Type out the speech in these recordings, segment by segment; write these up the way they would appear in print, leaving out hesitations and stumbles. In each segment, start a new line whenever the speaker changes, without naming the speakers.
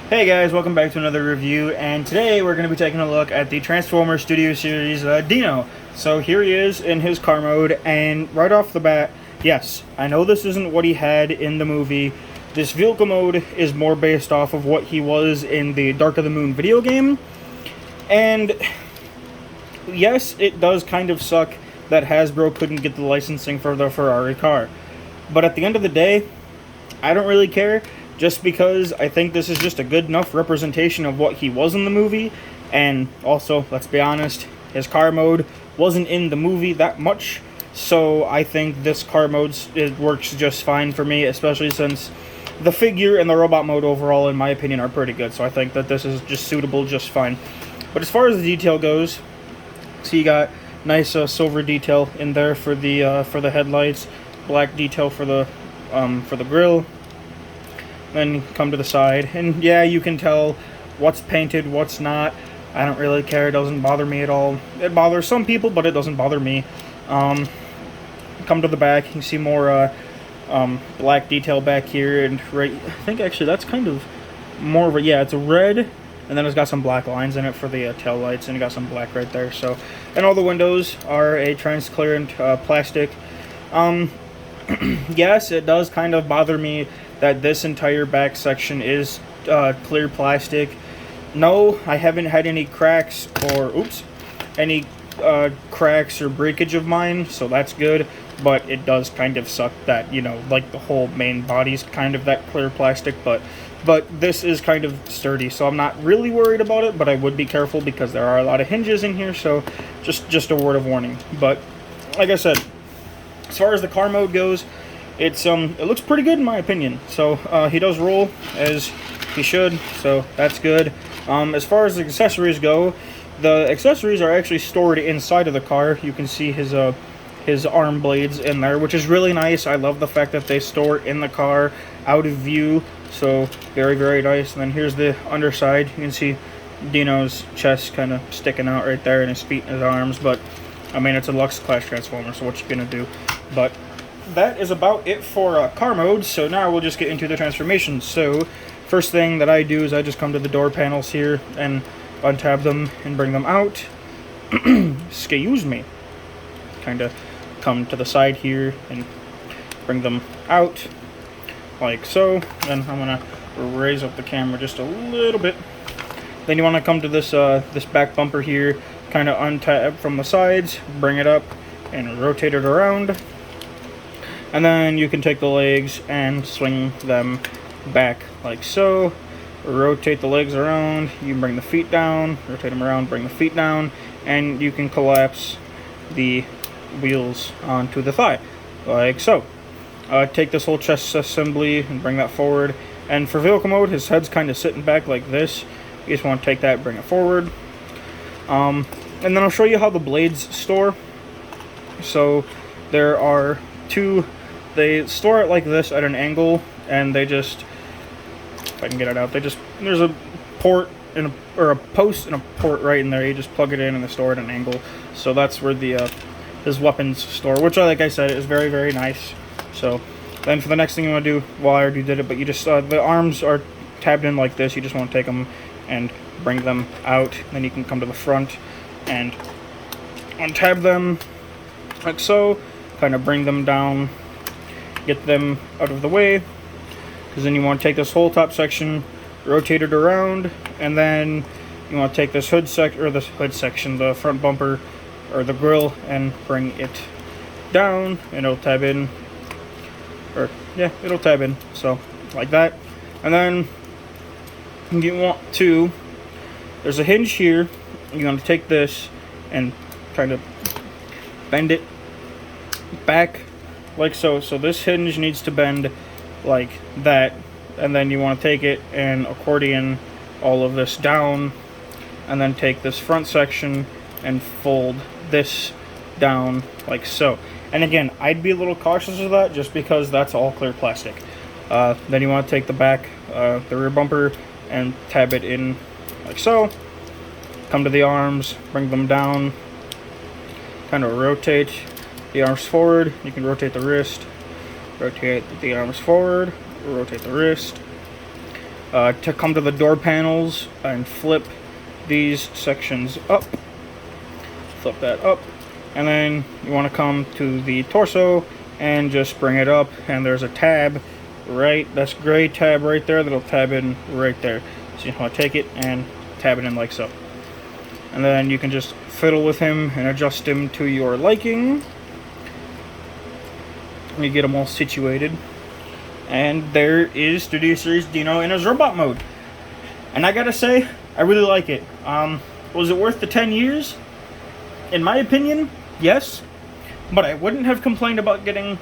Hey guys, welcome back to another review, and today we're going to be taking a look at the Transformers Studio Series DINO. So here he is in his car mode, and right off the bat, yes, I know this isn't what he had in the movie. This vehicle mode is more based off of what he was in the Dark of the Moon video game, and yes, it does kind of suck that Hasbro couldn't get the licensing for the Ferrari car. But at the end of the day, I don't really care, just because I think this is just a good enough representation of what he was in the movie. And also, let's be honest, his car mode wasn't in the movie that much, so I think this car mode, it works just fine for me, especially since the figure and the robot mode overall, in my opinion, are pretty good. So I think that this is just suitable just fine. But as far as the detail goes, so you got nice silver detail in there for the headlights, black detail for the grill. Then you come to the side, and yeah, you can tell what's painted, what's not. I don't really care. It doesn't bother me at all. It bothers some people, but it doesn't bother me. Come to the back, you see more black detail back here, and right, I think actually that's kind of more of a, yeah, it's a red, and then it's got some black lines in it for the tail lights, and you got some black right there. So, and all the windows are a transparent plastic. Yes, it does kind of bother me that this entire back section is clear plastic. No, I haven't had any cracks or any cracks or breakage of mine, so that's good. But it does kind of suck that, you know, like the whole main body's kind of that clear plastic, but this is kind of sturdy, so I'm not really worried about it, but I would be careful because there are a lot of hinges in here, so just a word of warning. But like I said, as far as the car mode goes, it looks pretty good in my opinion. So he does roll as he should, so that's good. As far as the accessories go, the accessories are actually stored inside of the car. You can see his arm blades in there, which is really nice. I love the fact that they store in the car, out of view. So very, very nice. And then here's the underside. You can see Dino's chest kind of sticking out right there, and his feet and his arms. But I mean, it's a Deluxe class Transformer, so what you gonna do? But that is about it for car mode. So now we'll just get into the transformations. So first thing that I do is I just come to the door panels here and untab them and bring them out. Excuse me. Kind of come to the side here and bring them out like so. Then I'm gonna raise up the camera just a little bit. Then you want to come to this this back bumper here, kind of untab from the sides, bring it up and rotate it around. And then you can take the legs and swing them back like so. Rotate the legs around, you can bring the feet down, rotate them around, bring the feet down, and you can collapse the wheels onto the thigh, like so. Take this whole chest assembly and bring that forward. And for vehicle mode, his head's kind of sitting back like this. You just want to take that, bring it forward. And then I'll show you how the blades store. So there are two. They store it like this at an angle, and they just, if I can get it out, there's a port and a post and a port right in there. You just plug it in and they store it at an angle. So that's where the his weapons store, which, like I said, is very, very nice. So then for the next thing you want to do, well, I already did it, but you just the arms are tabbed in like this. You just want to take them and bring them out. Then you can come to the front and untab them like so. Kind of bring them down, get them out of the way, because then you want to take this whole top section, rotate it around, and then you want to take this section, the front bumper or the grill, and bring it down, and it'll tab in, or yeah, it'll tab in, so like that. And then you want to, there's a hinge here, you're going to take this and kind of bend it back like so. So this hinge needs to bend like that, and then you want to take it and accordion all of this down, and then take this front section and fold this down like so. And again, I'd be a little cautious of that just because that's all clear plastic. Then you want to take the back, the rear bumper, and tab it in like so. Come to the arms, bring them down, kind of rotate the arms forward. You can rotate the wrist, rotate the arms forward, rotate the wrist, to come to the door panels and flip these sections up. Flip that up, and then you want to come to the torso and just bring it up, and there's a tab right, that's gray tab right there that'll tab in right there. So you want to take it and tab it in like so. And then you can just fiddle with him and adjust him to your liking. And you get them all situated. And there is Studio Series Dino in his robot mode. And I gotta say, I really like it. Was it worth the 10 years? In my opinion, yes. But I wouldn't have complained about getting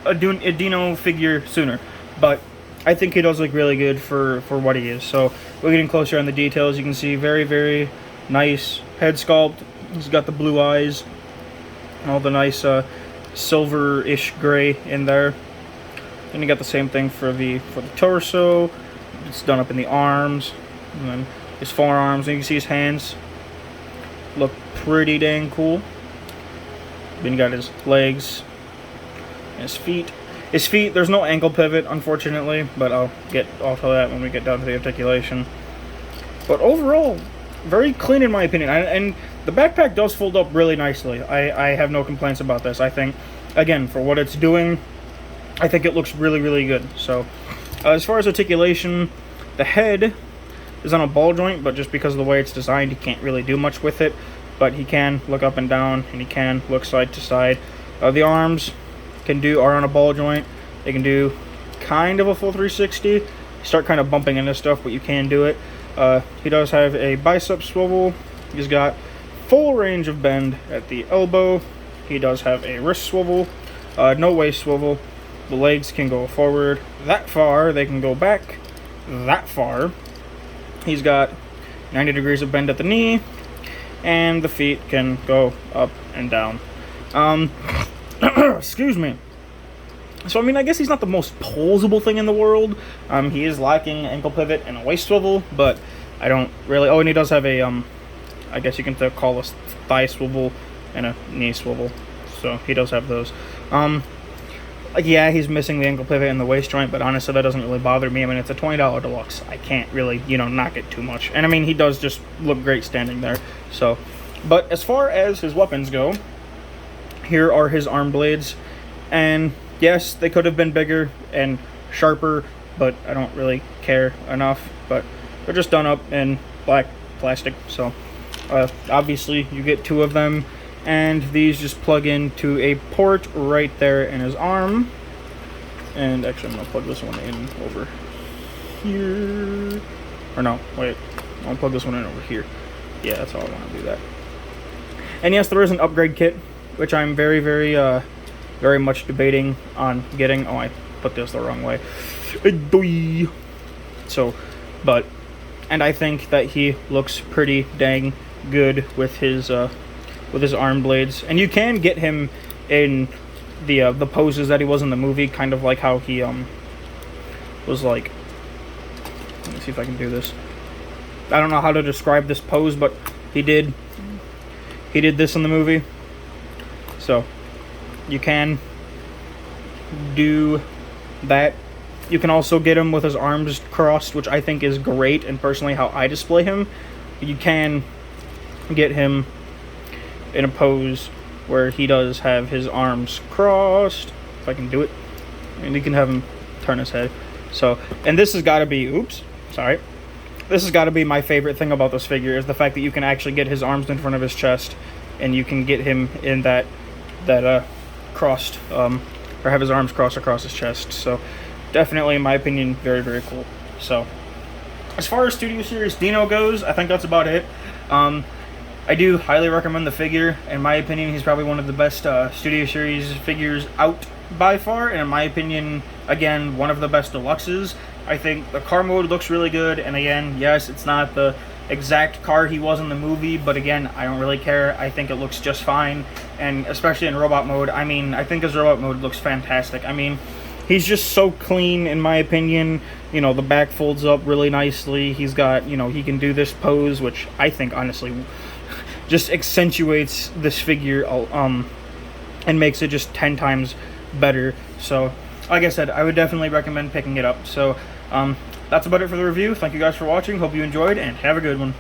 a Dino figure sooner. But I think he does look really good for what he is. So we're getting closer on the details. You can see very, very nice head sculpt. He's got the blue eyes and all the nice silver-ish gray in there. And you got the same thing for the torso. It's done up in the arms, and then his forearms. And you can see his hands look pretty dang cool. Then you got his legs and his feet. His feet, there's no ankle pivot, unfortunately, but I'll get off of that when we get down to the articulation. But overall, very clean in my opinion. And the backpack does fold up really nicely. I have no complaints about this. I think, again, for what it's doing, I think it looks really, really good. So, as far as articulation, the head is on a ball joint, but just because of the way it's designed, you can't really do much with it. But he can look up and down, and he can look side to side. The arms are on a ball joint. They can do kind of a full 360. You start kind of bumping into stuff, but you can do it. He does have a bicep swivel. He's got full range of bend at the elbow. He does have a wrist swivel, no waist swivel. The legs can go forward that far. They can go back that far. He's got 90 degrees of bend at the knee, and the feet can go up and down. Excuse me. So, I mean, I guess he's not the most posable thing in the world. He is lacking ankle pivot and a waist swivel, but I don't really... Oh, and he does have a, I guess you can call a thigh swivel and a knee swivel. So, he does have those. Yeah, he's missing the ankle pivot and the waist joint, but honestly, that doesn't really bother me. I mean, it's a $20 deluxe. I can't really, knock it too much. And, I mean, he does just look great standing there. So, but as far as his weapons go, here are his arm blades. And yes, they could have been bigger and sharper, but I don't really care enough. But they're just done up in black plastic. So obviously you get two of them, and these just plug into a port right there in his arm. And actually I'm going to plug this one in over here. Or no, wait. I'll plug this one in over here. Yeah, that's how I want to do that. And yes, there is an upgrade kit, which I'm very, very much debating on getting. Oh, I put this the wrong way. So, and I think that he looks pretty dang good with his arm blades. And you can get him in the poses that he was in the movie, kind of like how he was like. Let me see if I can do this. I don't know how to describe this pose, but he did this in the movie. So, you can do that. You can also get him with his arms crossed, which I think is great, and personally how I display him. You can get him in a pose where he does have his arms crossed, if I can do it, and you can have him turn his head. So, and this has got to be, this has got to be my favorite thing about this figure, is the fact that you can actually get his arms in front of his chest, and you can get him in that crossed, or have his arms crossed across his chest. So definitely, in my opinion, very, very cool. So as far as Studio Series Dino goes, I think that's about it. I do highly recommend the figure. In my opinion, he's probably one of the best Studio Series figures out by far, and in my opinion, again, one of the best deluxes. I think the car mode looks really good, and again, yes, it's not the exact car he was in the movie, but again, I don't really care. I think it looks just fine, and especially in robot mode, I mean, I think his robot mode looks fantastic. I mean, he's just so clean, in my opinion. The back folds up really nicely. He's got, he can do this pose, which I think, honestly, just accentuates this figure, and makes it just 10 times better. So, like I said, I would definitely recommend picking it up. So, that's about it for the review. Thank you guys for watching. Hope you enjoyed, and have a good one.